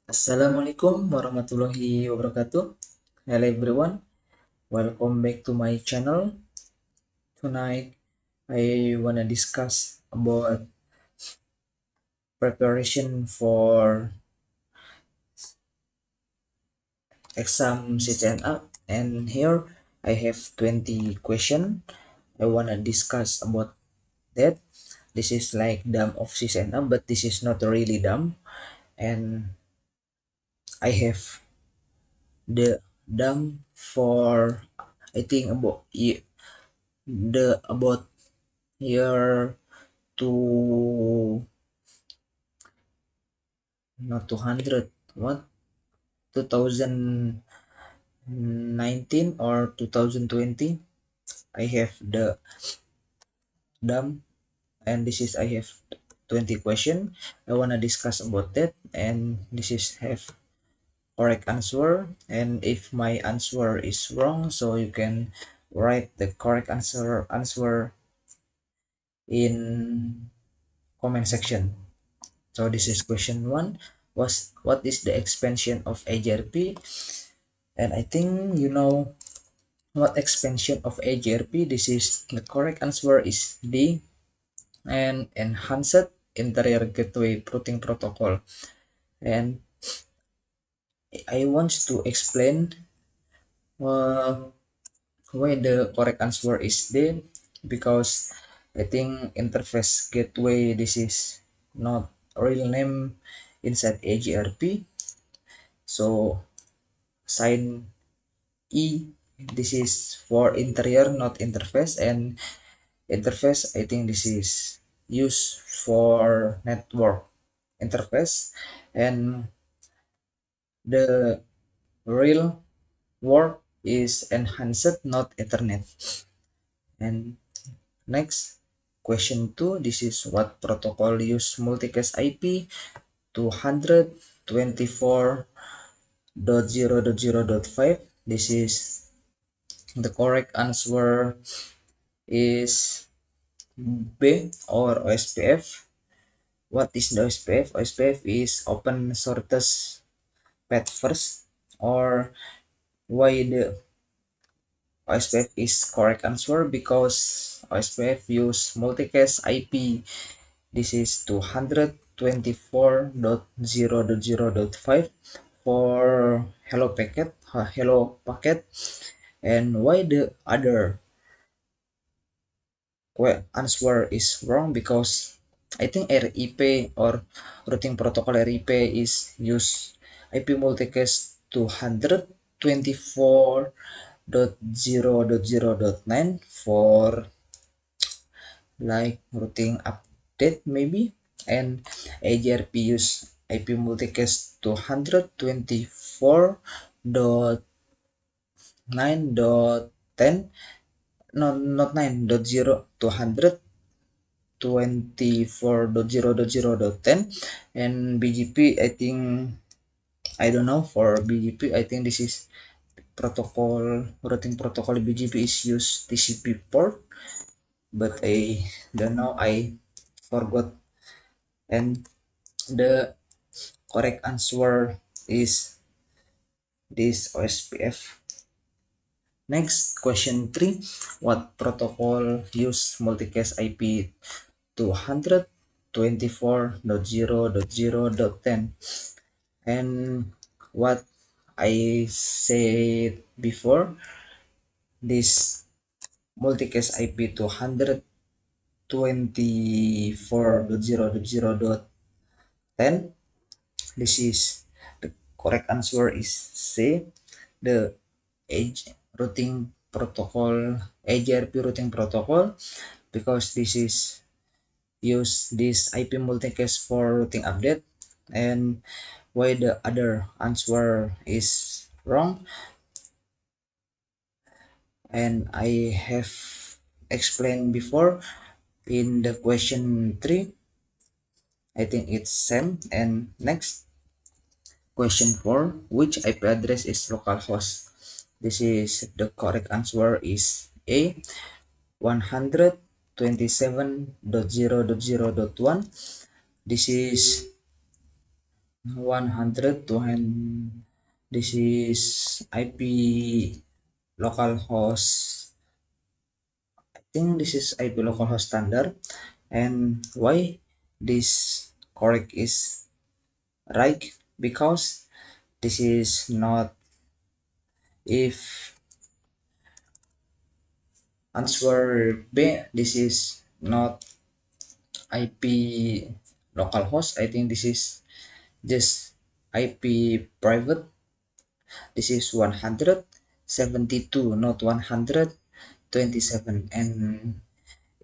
Assalamualaikum warahmatullahi wabarakatuh. Hello everyone, welcome back to my channel. Tonight I wanna discuss about preparation for exam CCNA, and here I have 20 question. I wanna discuss about that. This is like dumb of CCNA, but this is not really dumb, and I have the dumb for I think about about year to not 200, what, 2019 or 2020. I have the dumb, and this is I have 20 question. I wanna discuss about that, and this is have correct answer, and if my answer is wrong, so you can write the correct answer in comment section. So this is question one. What is the expansion of AGRP? And I think you know what expansion of AGRP. This is the correct answer is D, and enhanced interior gateway routing protocol. And I want to explain uh, why the correct answer is D, because I think interface gateway, this is not a real name inside AGRP. So sign E, this is for interior, not interface, and interface, I think this is used for network interface, and the real word is enhanced, not Ethernet. And next, question 2, this is what protocol use multicast IP 224.0.0.5. This is the correct answer is B, or OSPF. What is the OSPF? OSPF is open shortest path first, or why the OSPF is correct answer, because OSPF use multicast IP. This is 224.0.0.5 for hello packet. And why the other answer is wrong, because I think RIP, or routing protocol RIP, is use IP multicast 224.0.0.9 for like routing update maybe, and AGRP use IP multicast 224.9.10, no, not 9.0, 224.0.0.10. And BGP, I think, I don't know for BGP. I think this is protocol, routing protocol BGP is use TCP port, but I don't know, I forgot. And the correct answer is this OSPF. Next, question 3, what protocol use multicast IP 224.0.0.10? And what I said before, this multicast IP 224.0.0.10, this is the correct answer is C, the edge routing protocol, AGRP routing protocol, because this is use this IP multicast for routing update. And why the other answer is wrong, and I have explained before in the question 3. I think it's same. And next, question 4, which IP address is localhost? This is the correct answer is A, 127.0.0.1. This is 100 to and this is IP localhost. I think this is IP localhost standard. And why this correct is right? Because this is not, if answer B, this is not IP localhost. I think this is just IP private. This is 172, not 127. And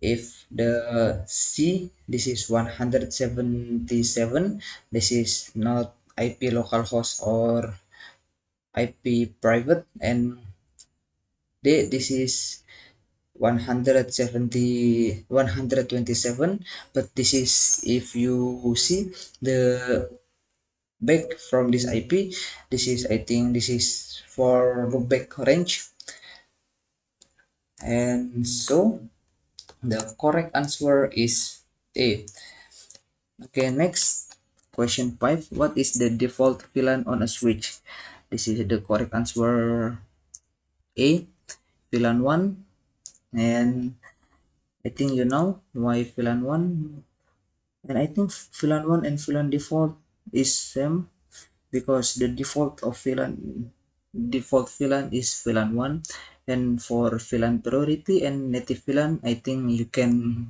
if the C, this is 177, this is not IP localhost or IP private. And D, this is 170, 127, but this is, if you see the back from this IP, this is, I think this is for loopback range. And so the correct answer is A. Okay, next question 5. What is the default VLAN on a switch? This is the correct answer A, VLAN 1. And I think you know why VLAN 1. And I think VLAN 1 and VLAN default is same, because the default VLAN is VLAN 1. And for VLAN priority and native VLAN, I think you can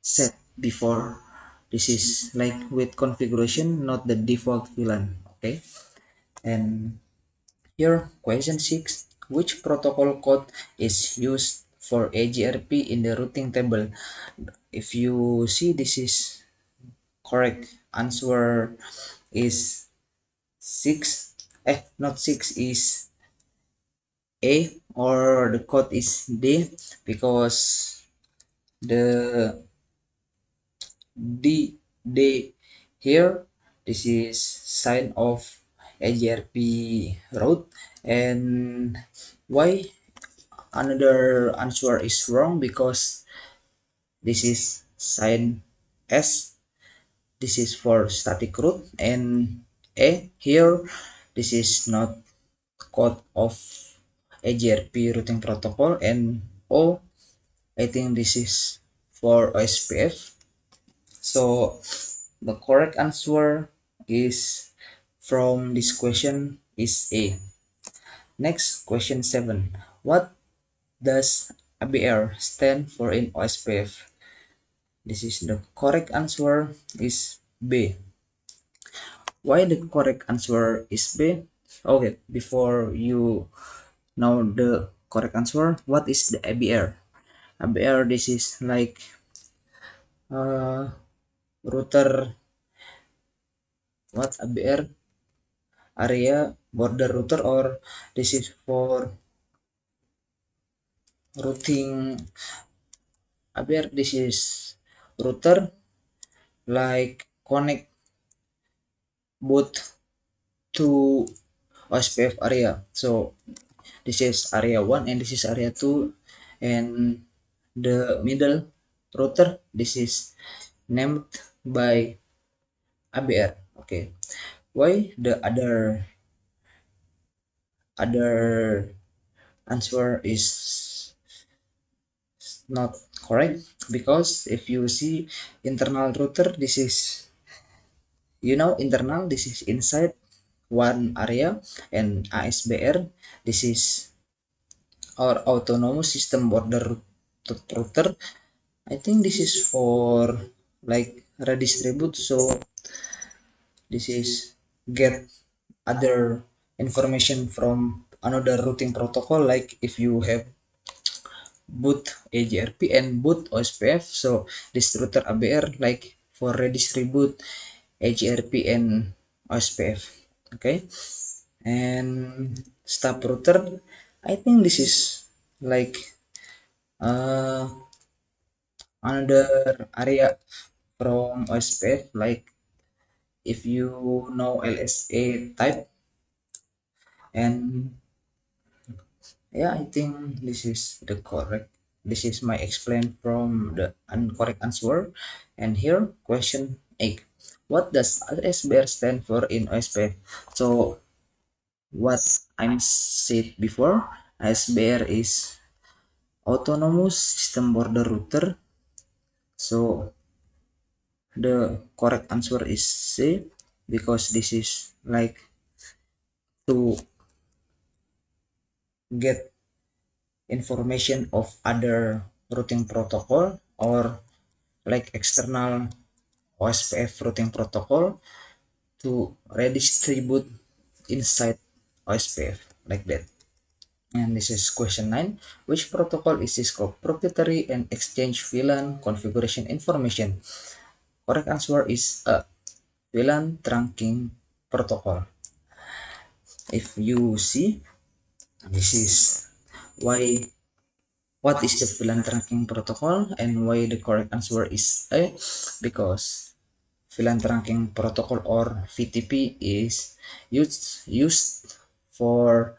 set before. This is like with configuration, not the default VLAN. Okay. And here, question 6. Which protocol code is used for AGRP in the routing table? If you see, this is correct. Answer is 6. Not 6, is A, or the code is D, because the D here, this is sign of AGRP route. And why another answer is wrong? Because this is sign S, this is for static route. And A here, this is not code of AGRP routing protocol. And O, I think this is for OSPF. So the correct answer is from this question is A. Next, question 7. What does ABR stand for in OSPF? This is the correct answer is B. Why the correct answer is B? Okay, before you know the correct answer, what is the ABR? ABR, this is like uh, router, what ABR, area border router, or this is for routing. ABR, this is router like connect both to OSPF area. So this is area 1 and this is area 2, and the middle router, this is named by ABR. Okay, why the other answer is not correct? Because if you see internal router, this is, internal, this is inside one area. And ASBR, this is our autonomous system border router. I think this is for like redistribute. So this is get other information from another routing protocol, like if you have boot AGRP and boot OSPF. So this router ABR like for redistribute AGRP and OSPF. Okay. And stop router, I think this is like uh, another area from OSPF, like if you know LSA type. And yeah, I think this is the correct, this is my explain from the incorrect answer. And here, question 8. What does SBR stand for in OSPF? So what I'm said before, SBR is Autonomous System Border Router. So the correct answer is C, because this is like to get information of other routing protocol, or like external OSPF routing protocol, to redistribute inside OSPF like that. And this is question 9. Which protocol is Cisco proprietary and exchange VLAN configuration information? Correct answer is a VLAN trunking protocol. If you see, this is why, what is the VLAN trunking protocol, and why the correct answer is A, because VLAN trunking protocol, or VTP, is used for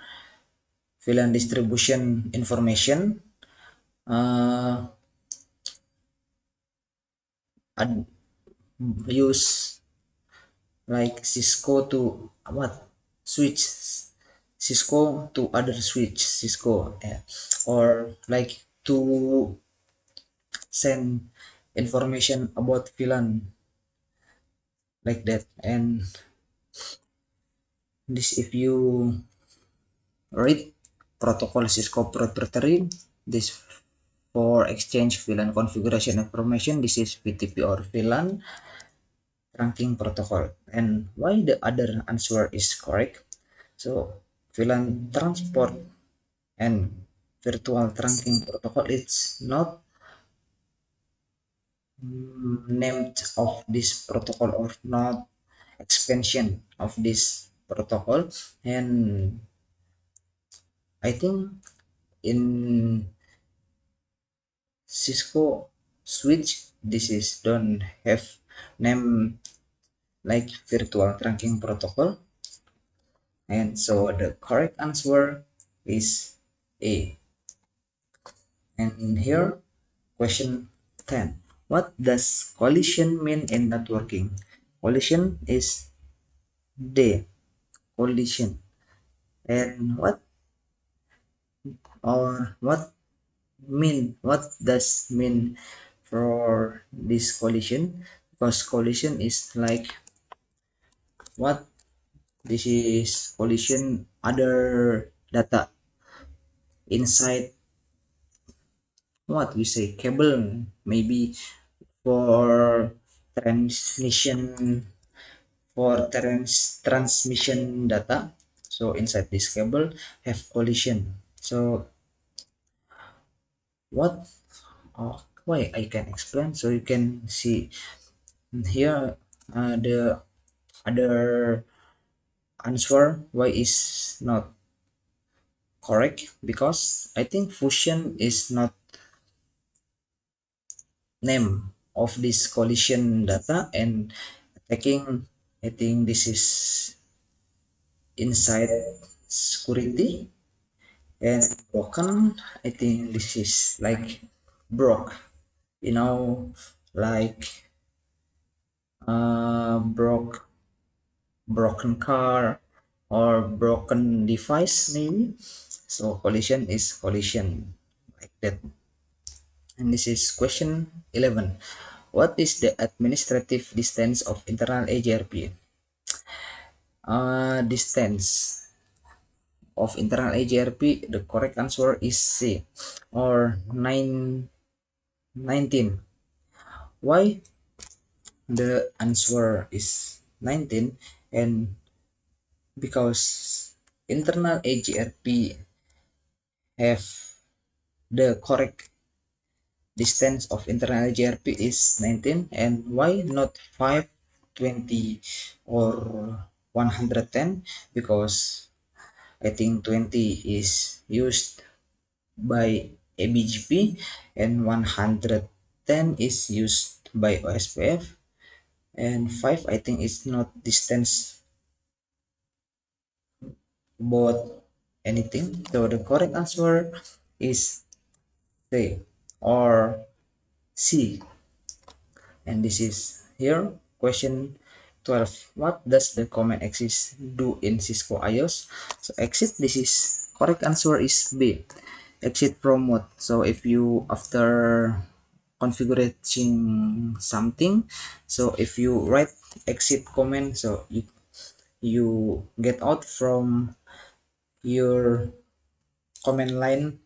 VLAN distribution information, uh, and use like Cisco to what, switch Cisco to other switch Cisco, or like to send information about VLAN like that. And this, if you read protocol Cisco proprietary, this for exchange VLAN configuration information, this is VTP or VLAN trunking protocol. And why the other answer is correct? So VLAN transport and virtual trunking protocol, it's not named of this protocol, or not expansion of this protocol. And I think in Cisco switch, this is don't have name like virtual trunking protocol. And so the correct answer is A. And here, question 10. What does collision mean in networking? Collision is D, collision. And what does mean for this collision? Because collision is like what, this is collision other data inside what we say cable, maybe for transmission, for transmission data. So inside this cable have collision. So what, why I can explain, so you can see here, the other answer why is not correct, because I think fusion is not name of this collision data, and attacking, I think this is inside security. And broken, I think this is like broke, you know, like broken car or broken device maybe. So collision is collision like that. And this is question 11. What is the administrative distance of internal AGRP? Distance of internal AGRP, the correct answer is C, or 19. Why the answer is 19? And because internal AGRP have the correct distance of internal AGRP is 19, and why not 5, 20, or 110? Because I think 20 is used by ABGP, and 110 is used by OSPF, and 5 I think is not distance about anything. So the correct answer is C, or C. And this is here question 12. What does the command exit do in Cisco IOS? So exit, this is correct answer is B. Exit from what? So if you after configuring something, so if you write exit command, so you get out from your command line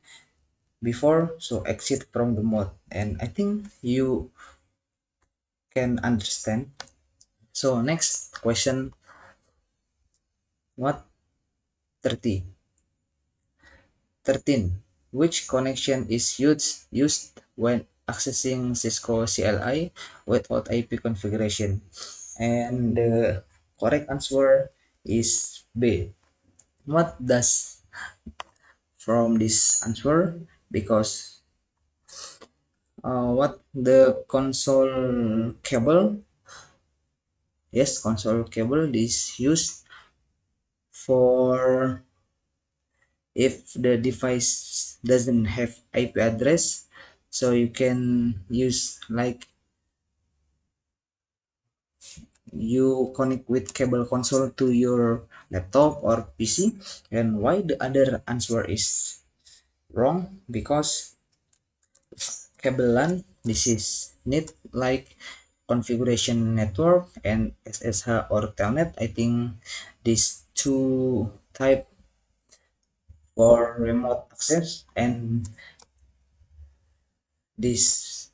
before, so exit from the mode, and I think you can understand. So next question, what 30 13, which connection is used when accessing Cisco CLI without IP configuration? And the correct answer is B. What does from this answer? Because what the console cable, yes, console cable is used for if the device doesn't have IP address, so you can use like you connect with cable console to your laptop or PC. And why the other answer is wrong? Because cable LAN, this is need like configuration network and SSH or telnet. I think these two type for remote access, and this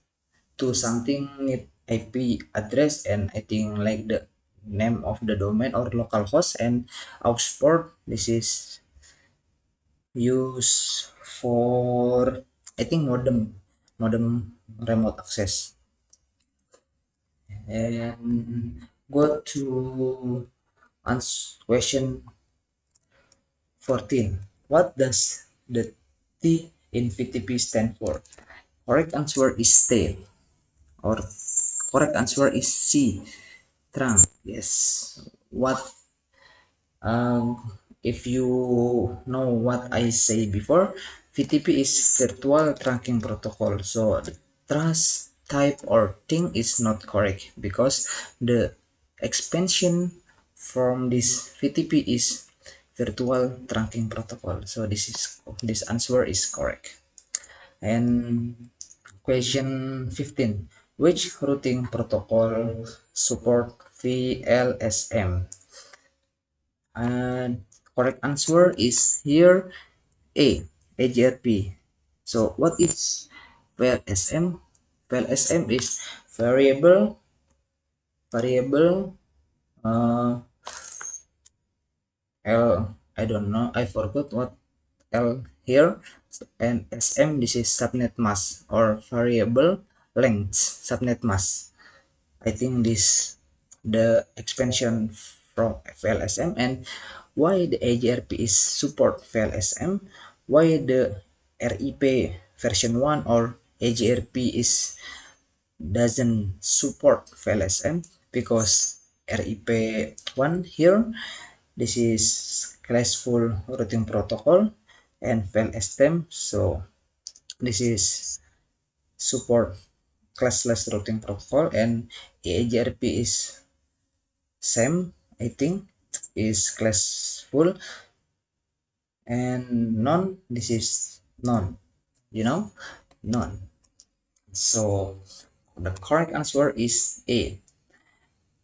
to something need IP address, and I think like the name of the domain or local host, and aux port, this is used for I think modem remote access. And go to answer question 14. What does the T in VTP stand for? Correct answer is stay, or correct answer is C, trunk. Yes. What if you know what I say before, VTP is virtual trunking protocol. So the trust type or thing is not correct because the expansion from this VTP is virtual trunking protocol. So this answer is correct. And question 15. Which routing protocol support VLSM? And correct answer is here A, AGRP. So what is VLSM? VLSM is variable uh, L, I don't know, I forgot what L here, and SM, this is subnet mask or variable length subnet mask. I think this the expansion from VLSM. And why the AGRP is support VLSM, why the RIP version 1 or AGRP is doesn't support VLSM? Because RIP 1 here, this is classful routing protocol, and VLSM, so this is support classless routing protocol, and AGRP is same, I think, is classful, and none, this is none, you know, none. So the correct answer is A.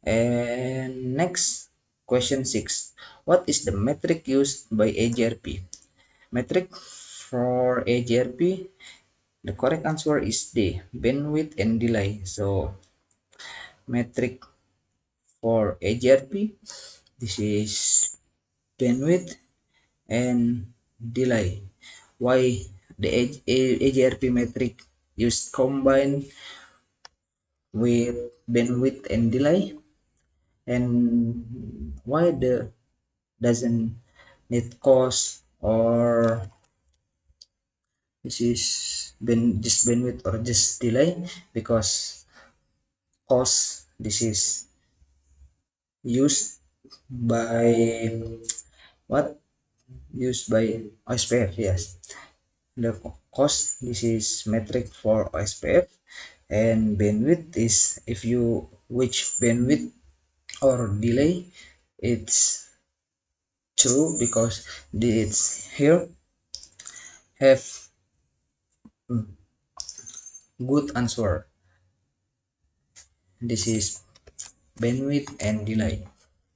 And next, question 6. What is the metric used by AGRP? Metric for AGRP, the correct answer is D, bandwidth and delay. So metric for AGRP, this is bandwidth and delay. Why the AGRP metric used combined with bandwidth and delay, and why the doesn't need cost or this is just bandwidth or just delay? Because cost, this is used by what, used by OSPF, yes, the cost, this is metric for OSPF. And bandwidth is if you which bandwidth or delay, it's true because it's here have good answer. This is bandwidth and delay.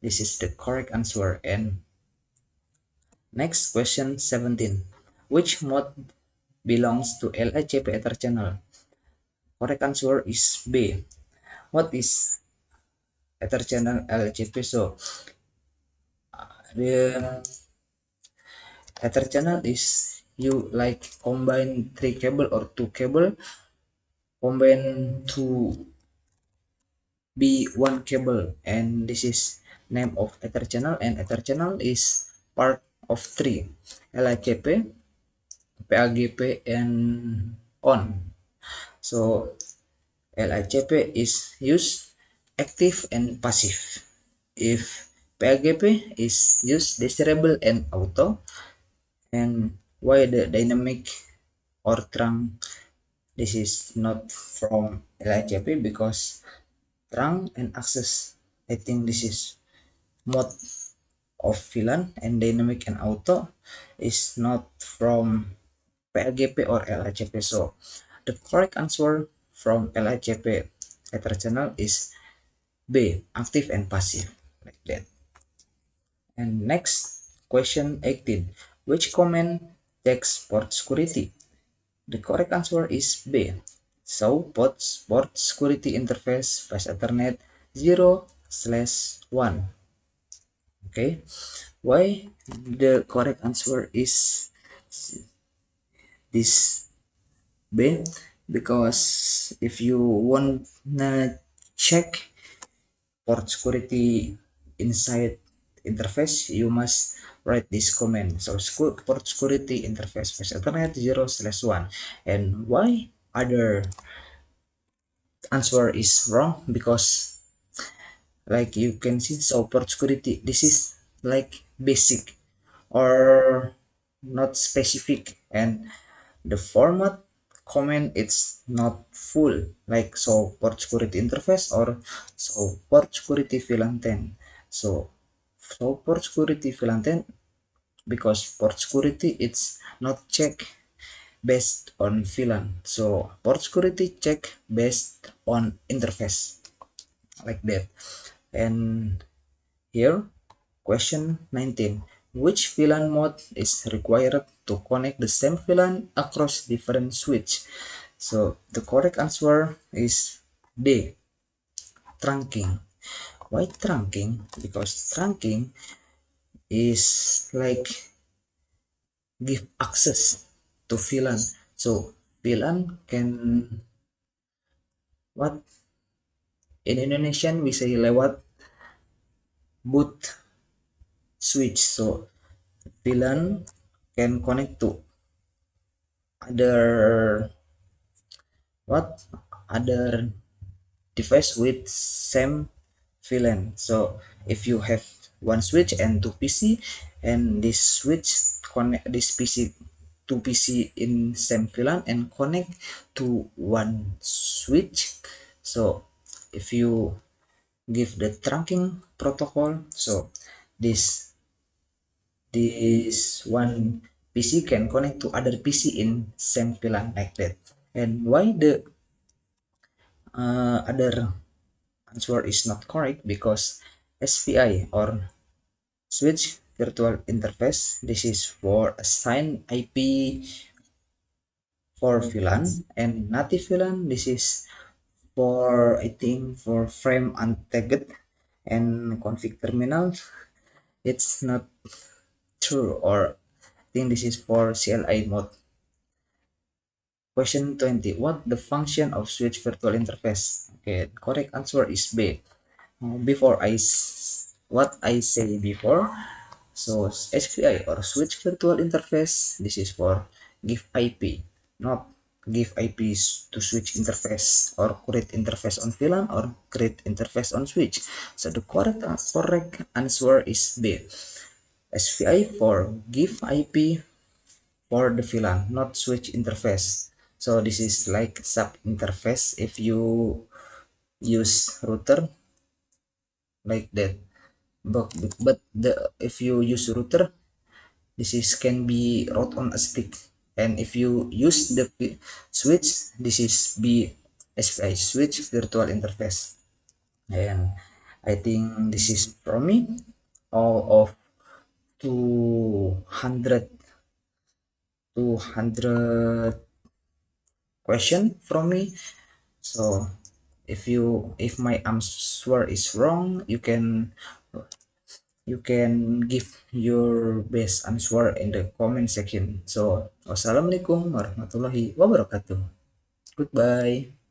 This is the correct answer. And next question 17. Which mode belongs to LHCP Ether channel? Correct answer is B. What is Ether channel LHCP? So the Ether channel is you like combine three cable or two cable combine to be one cable, and this is name of Ether channel, and Ether channel is part of three: LHCP, PAGP, and on. So LHCP is used active and passive. If PAGP is used desirable and auto, and why the dynamic or trunk, this is not from LHCP because trunk and access, I think this is mode of VLAN, and dynamic and auto is not from PLGP or LHCP. So the correct answer from LHCP Ether channel is B, active and passive, like that. And next, question 18. Which command checks port security? The correct answer is B. So port security interface fast Ethernet 0/1. Okay, why the correct answer is this B? Because if you wanna check port security inside interface, you must write this command. So port security interface fast Ethernet 0/1. And why other answer is wrong? Because like you can see, so port security, this is like basic or not specific, and the format comment it's not full, like so port security interface or so port security VLAN 10. So port security VLAN 10, because port security it's not check based on VLAN, so port security check based on interface, like that. And here, question 19. Which VLAN mode is required to connect the same VLAN across different switch? So the correct answer is D, trunking. Why trunking? Because trunking is like give access to VLAN. So VLAN can, what in Indonesian we say lewat boot switch. So VLAN can connect to other, what, other device with same VLAN. So if you have one switch and two PC, and this switch connect this PC, two PC in same VLAN and connect to one switch. So if you give the trunking protocol, so this one PC can connect to other PC in same VLAN, like that. And why the other answer is not correct? Because SPI or switch virtual interface, this is for assigned IP for VLAN, and native VLAN, this is for, I think, for frame untagged and config terminal. It's not true, or I think this is for CLI mode. Question 20. What the function of switch virtual interface? Okay, correct answer is B. Before what I say before, so SPI or switch virtual interface, this is for give IP, not give IPs to switch interface or create interface on VLAN or create interface on switch. So the correct answer is B. SPI for give IP for the VLAN, not switch interface. So this is like sub interface if you use router like that. But the if you use router, this is can be route on a stick, and if you use the switch, this is be SPI, switch virtual interface. And I think this is from me, all of 200 200 question from me. So if my answer is wrong, you can give your best answer in the comment section. So wassalamualaikum warahmatullahi wabarakatuh. Goodbye.